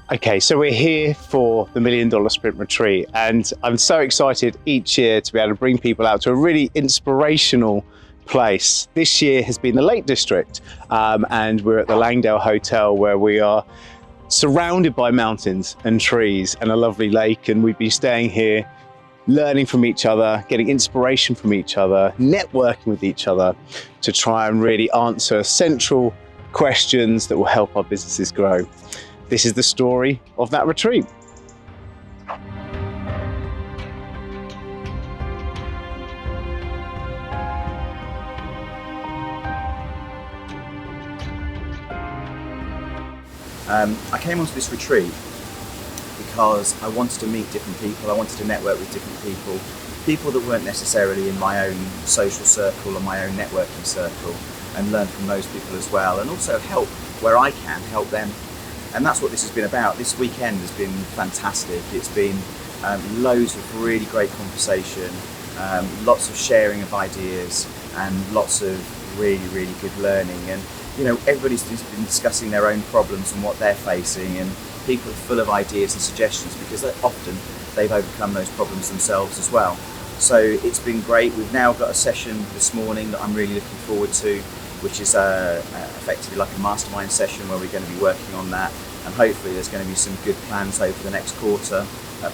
Okay, so we're here for the $1 Million Sprint Retreat, and I'm so excited each year to be able to bring people out to a really inspirational place. This year has been the Lake District, and we're at the Langdale Hotel, where we are surrounded by mountains and trees and a lovely lake, and we've been staying here learning from each other, getting inspiration from each other, networking with each other to try and really answer central questions that will help our businesses grow. This is the story of that retreat. I came onto this retreat because I wanted to meet different people, I wanted to network with different people that weren't necessarily in my own social circle or my own networking circle, and learn from those people as well, and also help where I can, help them. And that's what this has been about. This weekend has been fantastic. It's been loads of really great conversation, lots of sharing of ideas, and lots of really, really good learning. And you know, everybody's just been discussing their own problems and what they're facing, and people are full of ideas and suggestions because often they've overcome those problems themselves as well. So it's been great. We've now got a session this morning that I'm really looking forward to, which is effectively like a mastermind session where we're going to be working on that, and hopefully there's going to be some good plans over the next quarter, that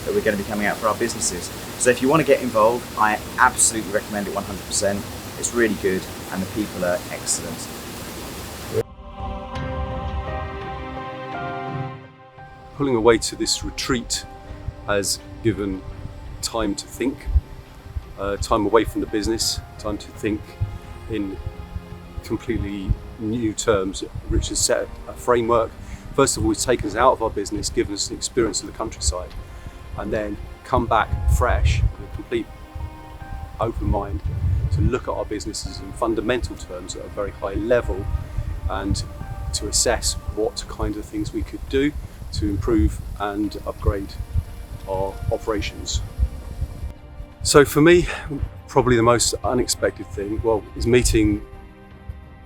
we're going to be coming out for our businesses. So if you want to get involved, I absolutely recommend it 100%. It's really good and the people are excellent. Pulling away to this retreat has given time to think, time away from the business, time to think in completely new terms. Rich has set a framework. First of all, he's taken us out of our business, given us an experience of the countryside, and then come back fresh with a complete open mind to look at our businesses in fundamental terms at a very high level, and to assess what kind of things we could do to improve and upgrade our operations. So for me, probably the most unexpected thing, is meeting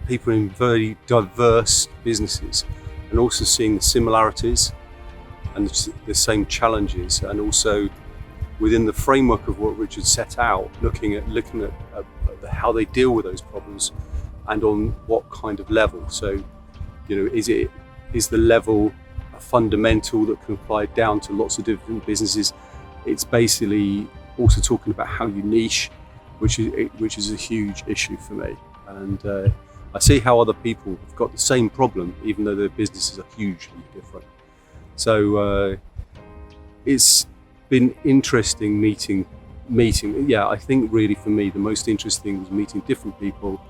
people in very diverse businesses and also seeing the similarities and the same challenges, and also within the framework of what Richard set out, looking at how they deal with those problems and on what kind of level. So, you know, is the level a fundamental that can apply down to lots of different businesses? It's basically also talking about how you niche, which is a huge issue for me. And I see how other people have got the same problem, even though their businesses are hugely different. So it's been interesting meeting. Yeah, I think really for me the most interesting thing was meeting different people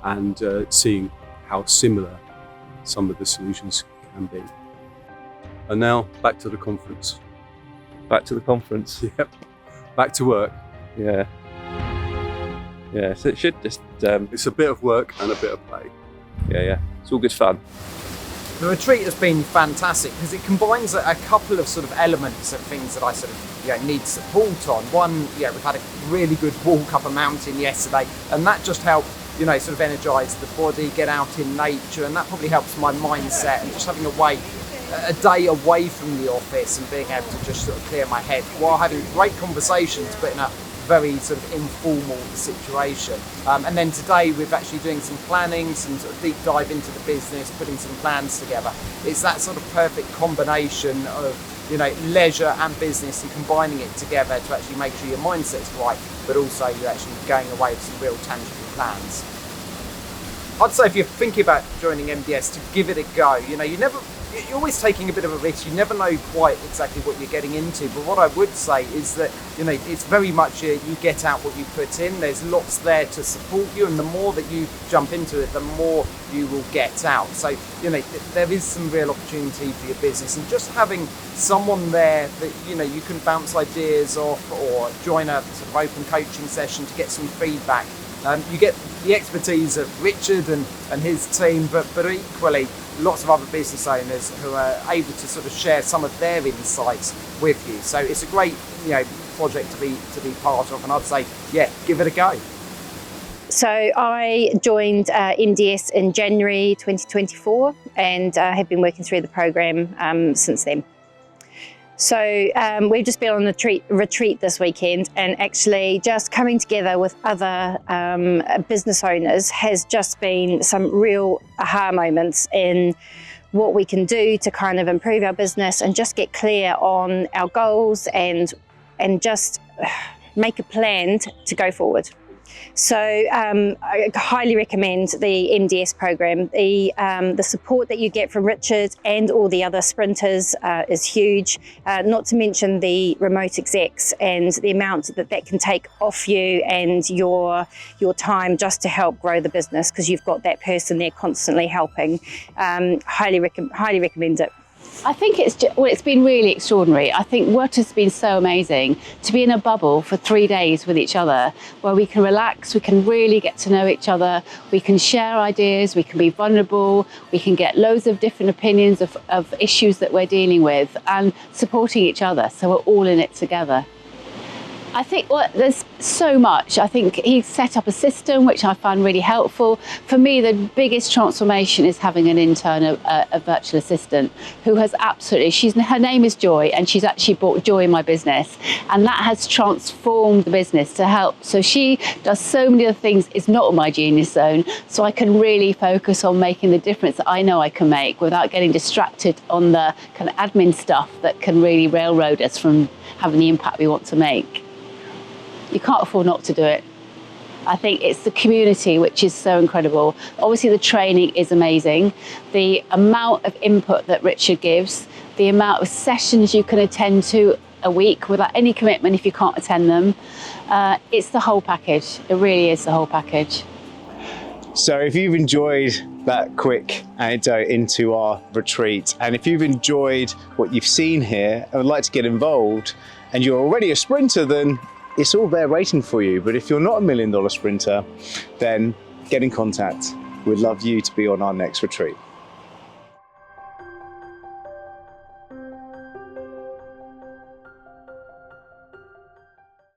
and seeing how similar some of the solutions can be. And now back to the conference. Back to the conference. Yep. Back to work. Yeah. Yeah, so it should just... It's a bit of work and a bit of play. Yeah. It's all good fun. The retreat has been fantastic because it combines a couple of sort of elements of things that I sort of need support on. One, we've had a really good walk up a mountain yesterday, and that just helped sort of energise the body, get out in nature, and that probably helps my mindset, and just having a day away from the office and being able to just sort of clear my head while having great conversations, but in a very sort of informal situation. And then today we're actually doing some planning, some sort of deep dive into the business, putting some plans together. It's that sort of perfect combination of leisure and business, and combining it together to actually make sure your mindset's right, but also you're actually going away with some real tangible plans. I'd say if you're thinking about joining MDS, to give it a go. You're always taking a bit of a risk. You never know quite exactly what you're getting into. But what I would say is that, it's very much you get out what you put in. There's lots there to support you, and the more that you jump into it, the more you will get out. So, there is some real opportunity for your business, and just having someone there that, you can bounce ideas off, or join a sort of open coaching session to get some feedback. You get the expertise of Richard and his team, but equally lots of other business owners who are able to sort of share some of their insights with you. So it's a great project to be part of, and I'd say give it a go. So I joined MDS in January 2024 and have been working through the program since then. So we've just been on a retreat this weekend, and actually just coming together with other business owners has just been some real aha moments in what we can do to kind of improve our business and just get clear on our goals and just make a plan to go forward. So I highly recommend the MDS program. The support that you get from Richard and all the other sprinters is huge, not to mention the remote execs and the amount that can take off you and your time just to help grow the business, because you've got that person there constantly helping. Highly recommend it. I think it's been really extraordinary. I think what has been so amazing to be in a bubble for 3 days with each other, where we can relax, we can really get to know each other, we can share ideas, we can be vulnerable, we can get loads of different opinions of issues that we're dealing with, and supporting each other, so we're all in it together. I think there's so much. I think he set up a system which I found really helpful. For me, the biggest transformation is having an intern, a virtual assistant, who has absolutely, her name is Joy, and she's actually brought joy in my business. And that has transformed the business to help. So she does so many other things. It's not my genius zone. So I can really focus on making the difference that I know I can make without getting distracted on the kind of admin stuff that can really railroad us from having the impact we want to make. You can't afford not to do it. I think it's the community which is so incredible. Obviously the training is amazing. The amount of input that Richard gives, the amount of sessions you can attend to a week without any commitment if you can't attend them. It's the whole package. It really is the whole package. So if you've enjoyed that quick anecdote into our retreat, and if you've enjoyed what you've seen here and would like to get involved, and you're already a sprinter, then it's all there waiting for you. But if you're not a $1 million sprinter, then get in contact. We'd love you to be on our next retreat.